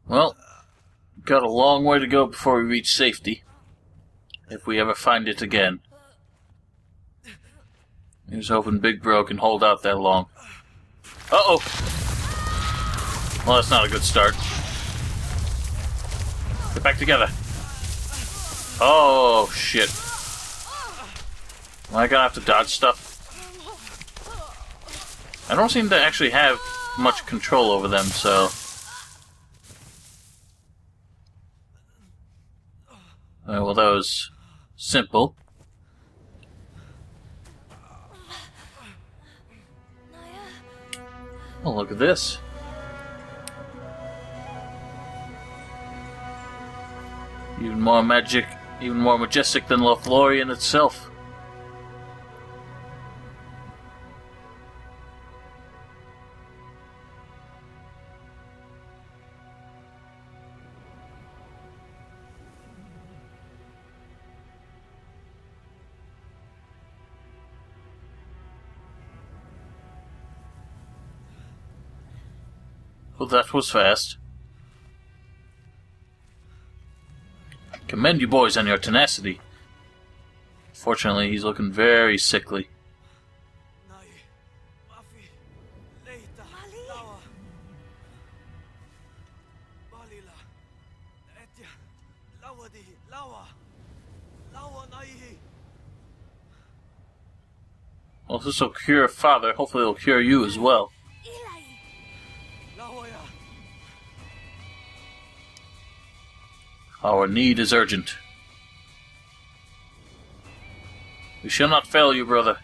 Well, got a long way to go before we reach safety. If we ever find it again. Here's hoping Big Bro can hold out that long. Uh-oh! Well, that's not a good start. Get back together. Oh, shit. Am I gonna have to dodge stuff? I don't seem to actually have much control over them, so... well, that was simple. Oh, look at this. Even more magic, even more majestic than Lothlorien itself. Well, that was fast. Commend you boys on your tenacity. Fortunately, he's looking very sickly. Well, if this will cure Father, hopefully it'll cure you as well. Our need is urgent. We shall not fail you, brother.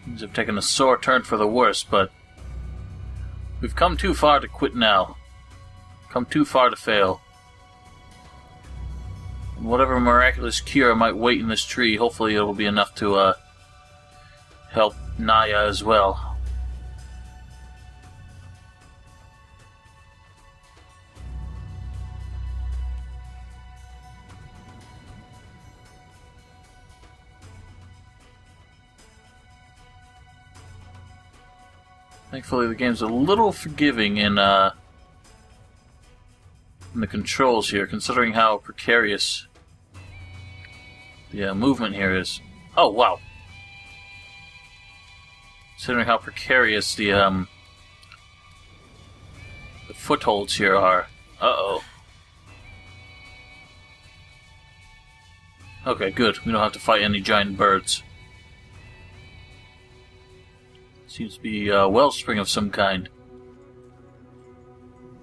Things have taken a sore turn for the worse, but we've come too far to quit now. Come too far to fail. Whatever miraculous cure might wait in this tree, hopefully it'll be enough to help Naya as well. Thankfully the game's a little forgiving in the controls here, considering how precarious the movement here is. Oh, wow. Considering how precarious the footholds here are. Uh-oh. Okay, good. We don't have to fight any giant birds. Seems to be a wellspring of some kind.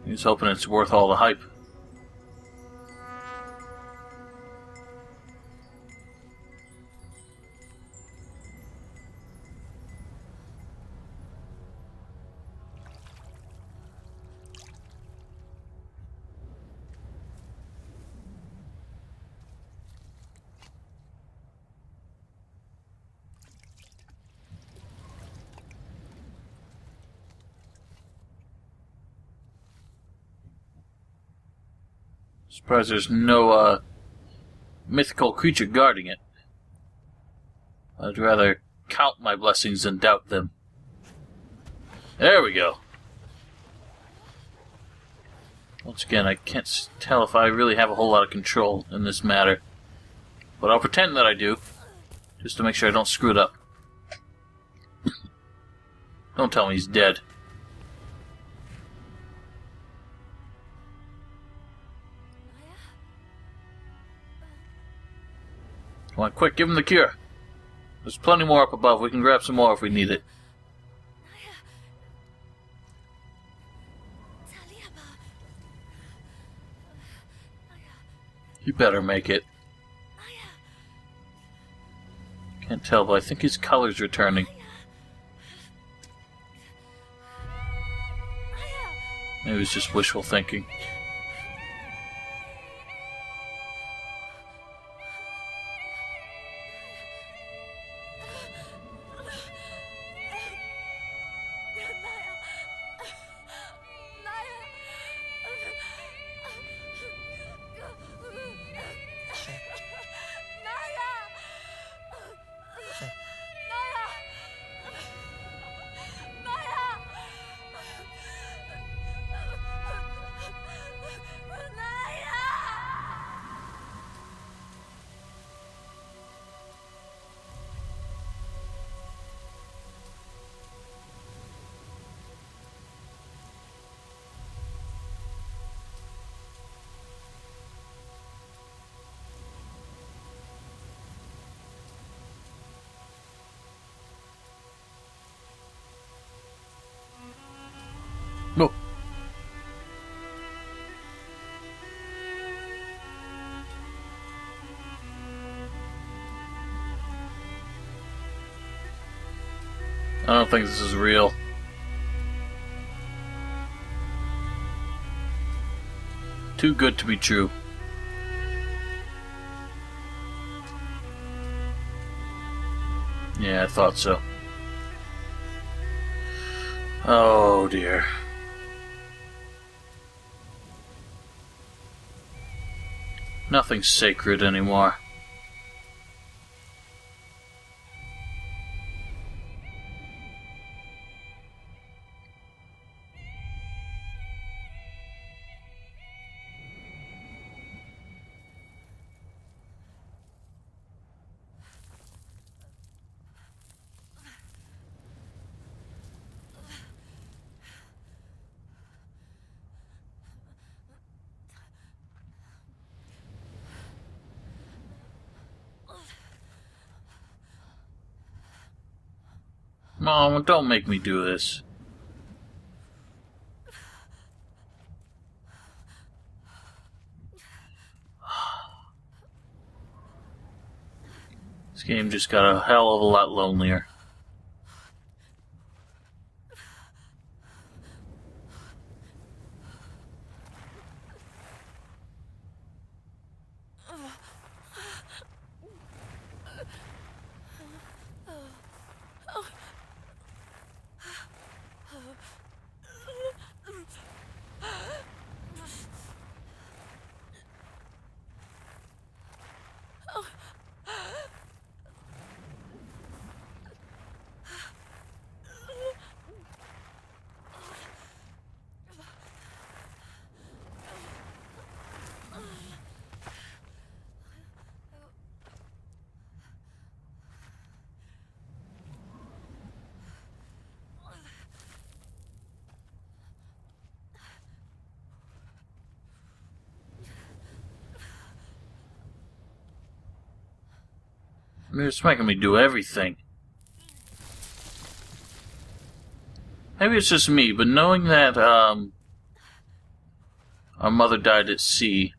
He's hoping it's worth all the hype. Surprised there's no mythical creature guarding it. I'd rather count my blessings than doubt them. There we go. Once again, I can't tell if I really have a whole lot of control in this matter. But I'll pretend that I do, just to make sure I don't screw it up. Don't tell me he's dead. Come on, quick, give him the cure. There's plenty more up above. We can grab some more if we need it. You better make it. Can't tell, but I think his color's returning. Maybe it's just wishful thinking. I don't think this is real. Too good to be true. Yeah, I thought so. Oh dear. Nothing's sacred anymore. Mom, don't make me do this. This game just got a hell of a lot lonelier. I mean, it's making me do everything. Maybe it's just me, but knowing that, our mother died at sea.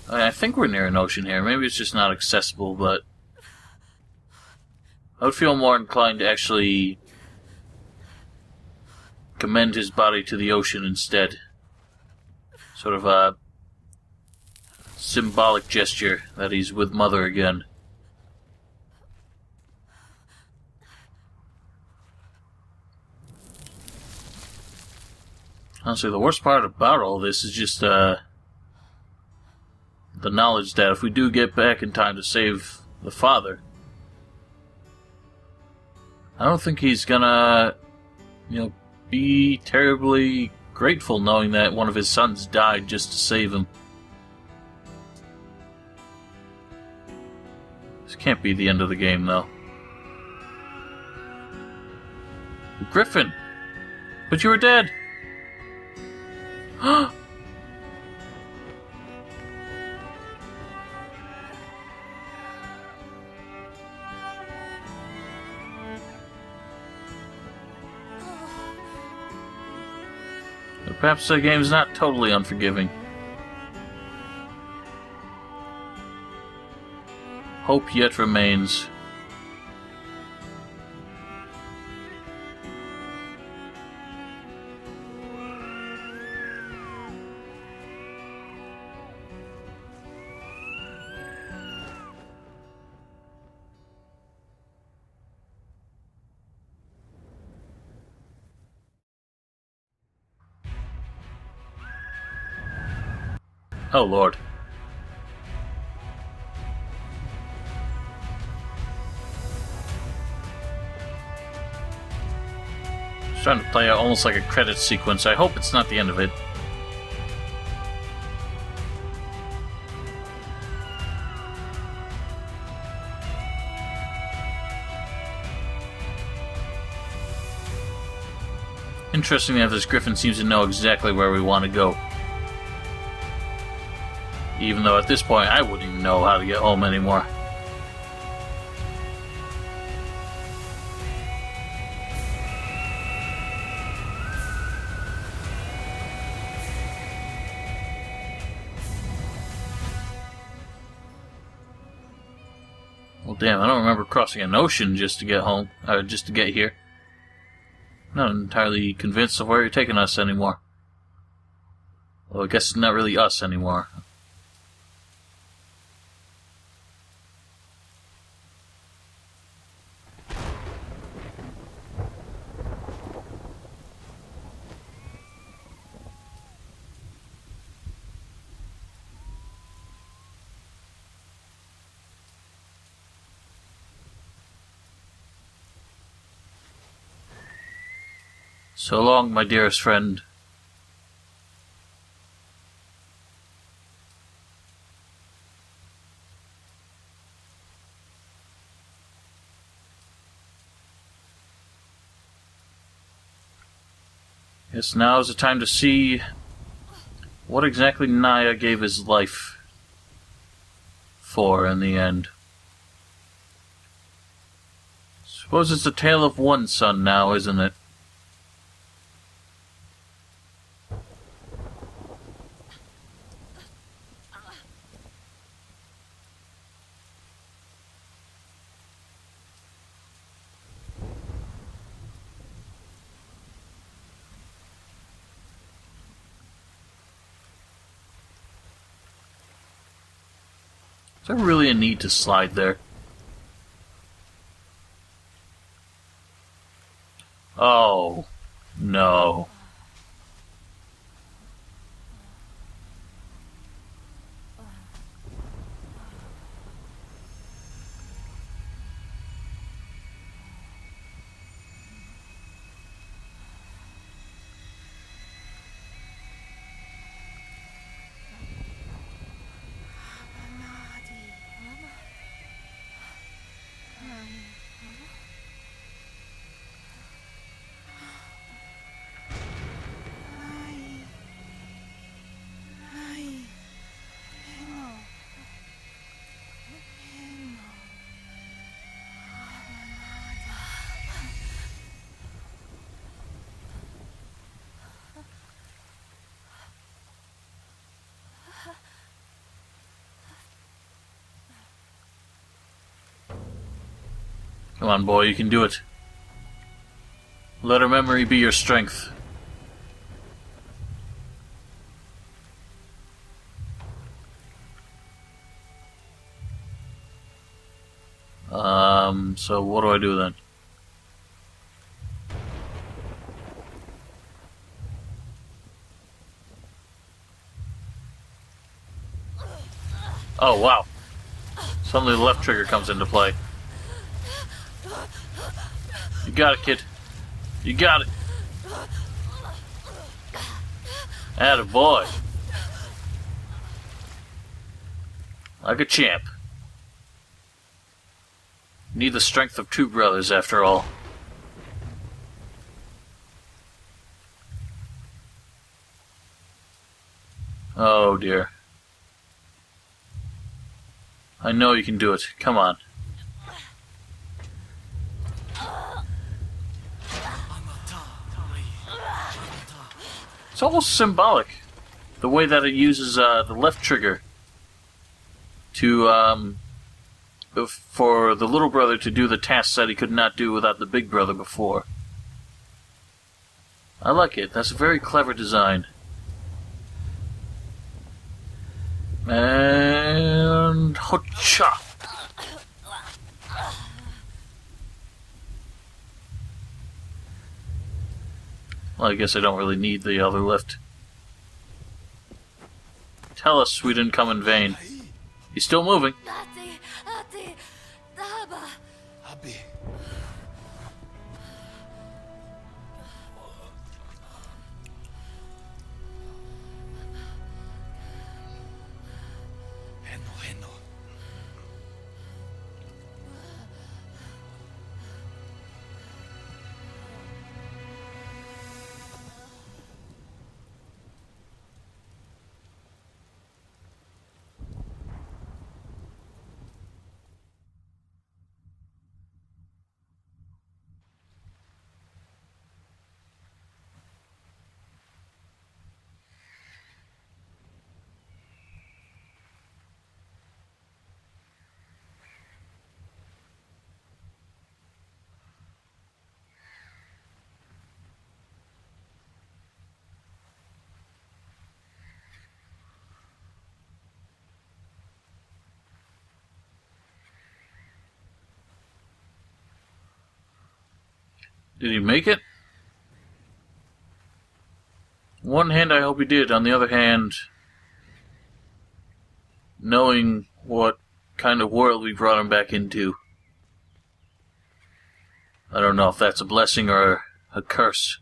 I think we're near an ocean here. Maybe it's just not accessible, but I would feel more inclined to actually commend his body to the ocean instead. Sort of a symbolic gesture that he's with Mother again. Honestly, the worst part about all this is just the knowledge that if we do get back in time to save the father, I don't think he's gonna, be terribly grateful knowing that one of his sons died just to save him. This can't be the end of the game, though. Griffin! But you were dead! Perhaps the game's not totally unforgiving. Hope yet remains. Oh, Lord. It's trying to play out almost like a credit sequence. I hope it's not the end of it. Interesting that this Griffin seems to know exactly where we want to go. Even though at this point I wouldn't even know how to get home anymore. Well, damn, I don't remember crossing an ocean just to get home, just to get here. Not entirely convinced of where you're taking us anymore. Well, I guess it's not really us anymore. So long, my dearest friend. Yes, now is the time to see what exactly Naya gave his life for in the end. Suppose it's a tale of one son now, isn't it? Is there really a need to slide there? Oh, no. Come on, boy, you can do it. Let her memory be your strength. So what do I do then? Oh, wow. Suddenly the left trigger comes into play. You got it, kid. You got it. Attaboy. Like a champ. Need the strength of two brothers, after all. Oh, dear. I know you can do it. Come on. It's almost symbolic, the way that it uses the left trigger to for the little brother to do the tasks that he could not do without the big brother before. I like it. That's a very clever design. And hocha! Well, I guess I don't really need the other lift. Tell us we didn't come in vain. He's still moving. Did he make it? On one hand, I hope he did. On the other hand, knowing what kind of world we brought him back into, I don't know if that's a blessing or a curse.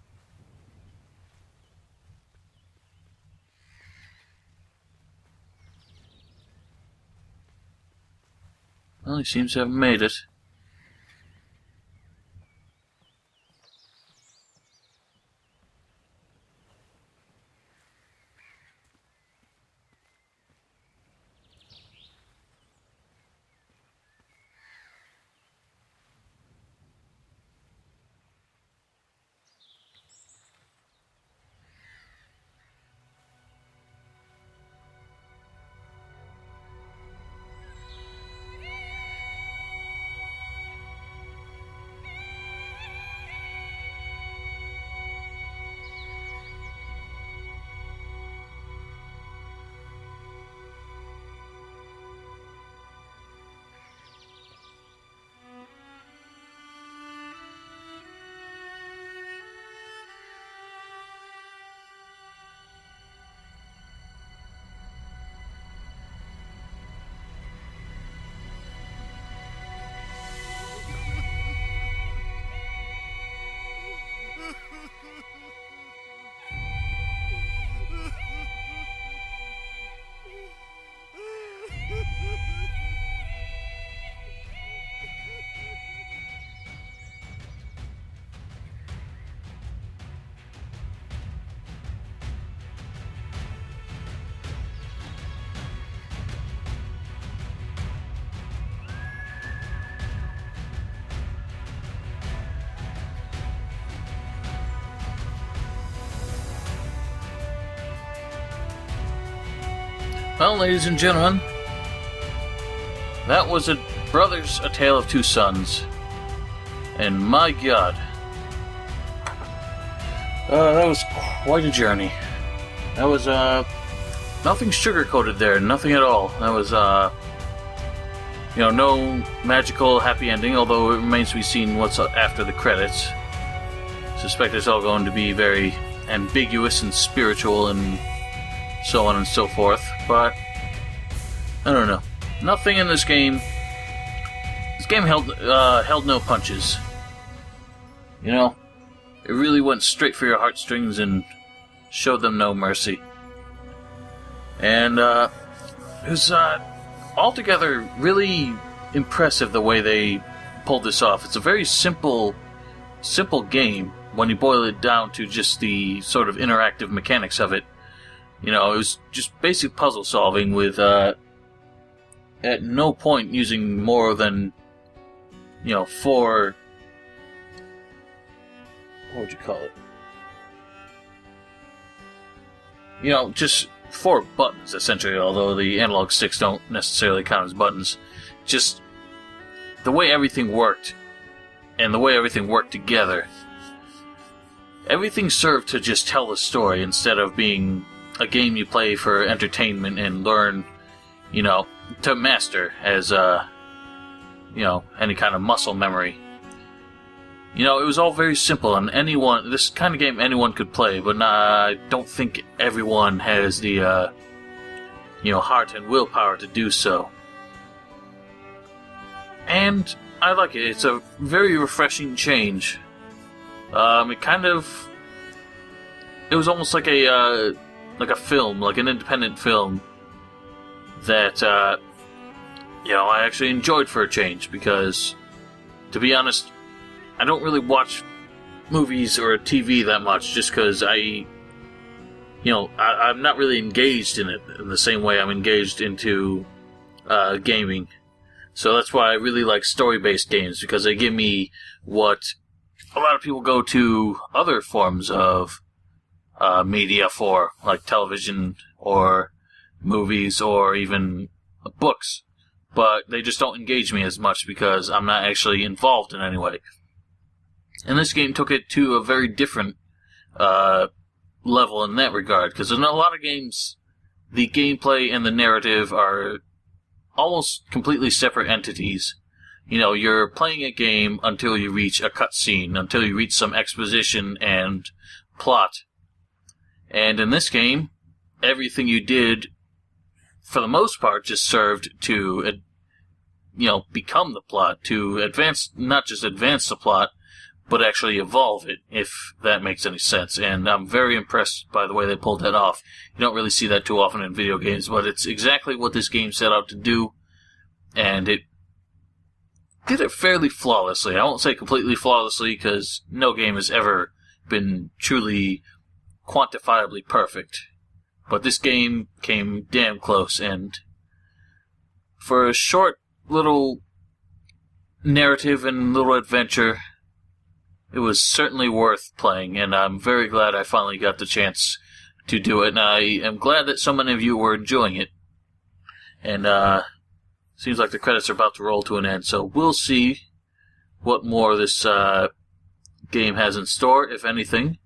Well, he seems to have made it. Well, ladies and gentlemen, that was A Tale of Two Sons. And my god, that was quite a journey. That was, nothing sugar-coated there, nothing at all. That was, no magical happy ending, although it remains to be seen what's after the credits. I suspect it's all going to be very ambiguous and spiritual and so on and so forth, but I don't know. Nothing in this game. This game held no punches. You know, it really went straight for your heartstrings and showed them no mercy. And it was altogether really impressive the way they pulled this off. It's a very simple game when you boil it down to just the sort of interactive mechanics of it. You know, it was just basic puzzle solving with, at no point using more than, 4... What would you call it? Just 4 buttons, essentially, although the analog sticks don't necessarily count as buttons. Just the way everything worked, and the way everything worked together. Everything served to just tell the story instead of being a game you play for entertainment and learn, to master as, any kind of muscle memory. It was all very simple, and this kind of game anyone could play, but I don't think everyone has the, heart and willpower to do so. And I like it. It's a very refreshing change. It was almost like a film, like an independent film that, I actually enjoyed for a change, because, to be honest, I don't really watch movies or TV that much, just because I'm not really engaged in it in the same way I'm engaged into gaming. So that's why I really like story-based games, because they give me what a lot of people go to other forms of media for, like television or movies or even books. But they just don't engage me as much because I'm not actually involved in any way. And this game took it to a very different level in that regard, because in a lot of games, the gameplay and the narrative are almost completely separate entities. You know, you're playing a game until you reach a cutscene, until you reach some exposition and plot. And in this game, everything you did, for the most part, just served to, become the plot, to advance, not just advance the plot, but actually evolve it, if that makes any sense. And I'm very impressed by the way they pulled that off. You don't really see that too often in video games, but it's exactly what this game set out to do, and it did it fairly flawlessly. I won't say completely flawlessly, because no game has ever been truly quantifiably perfect. But this game came damn close, and for a short little narrative and little adventure, it was certainly worth playing, and I'm very glad I finally got the chance to do it, and I am glad that so many of you were enjoying it. And, seems like the credits are about to roll to an end, so we'll see what more this game has in store, if anything.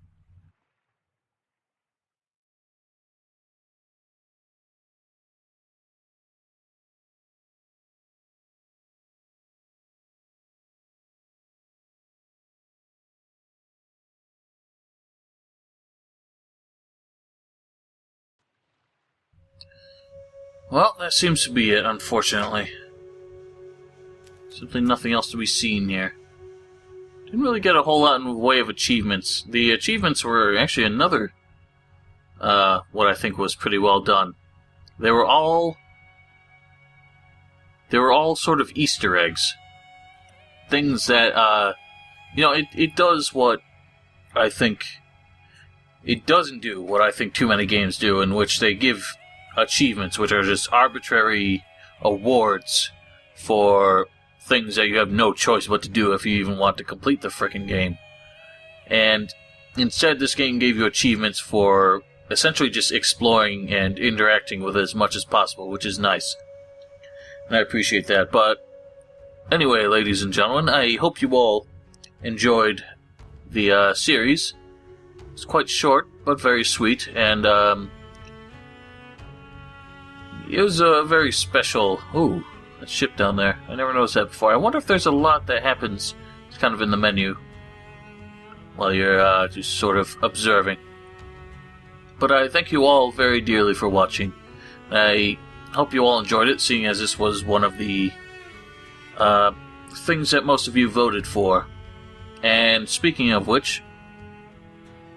Well, that seems to be it, unfortunately. Simply nothing else to be seen here. Didn't really get a whole lot in the way of achievements. The achievements were actually another, what I think was pretty well done. They were all sort of Easter eggs. Things that, it does what I think... It doesn't do what I think too many games do, in which they give achievements, which are just arbitrary awards for things that you have no choice but to do if you even want to complete the frickin' game. And instead, this game gave you achievements for essentially just exploring and interacting with it as much as possible, which is nice. And I appreciate that. But anyway, ladies and gentlemen, I hope you all enjoyed the series. It's quite short, but very sweet, and it was a very special... Ooh, that ship down there. I never noticed that before. I wonder if there's a lot that happens kind of in the menu while you're just sort of observing. But I thank you all very dearly for watching. I hope you all enjoyed it, seeing as this was one of the things that most of you voted for. And speaking of which,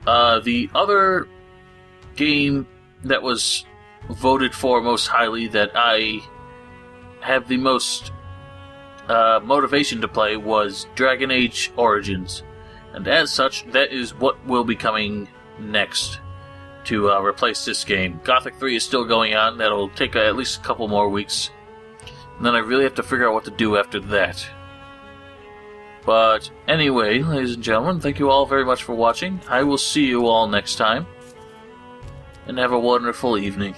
the other game that was voted for most highly that I have the most motivation to play was Dragon Age Origins. And as such, that is what will be coming next to replace this game. Gothic 3 is still going on. That'll take at least a couple more weeks. And then I really have to figure out what to do after that. But anyway, ladies and gentlemen, thank you all very much for watching. I will see you all next time. And have a wonderful evening.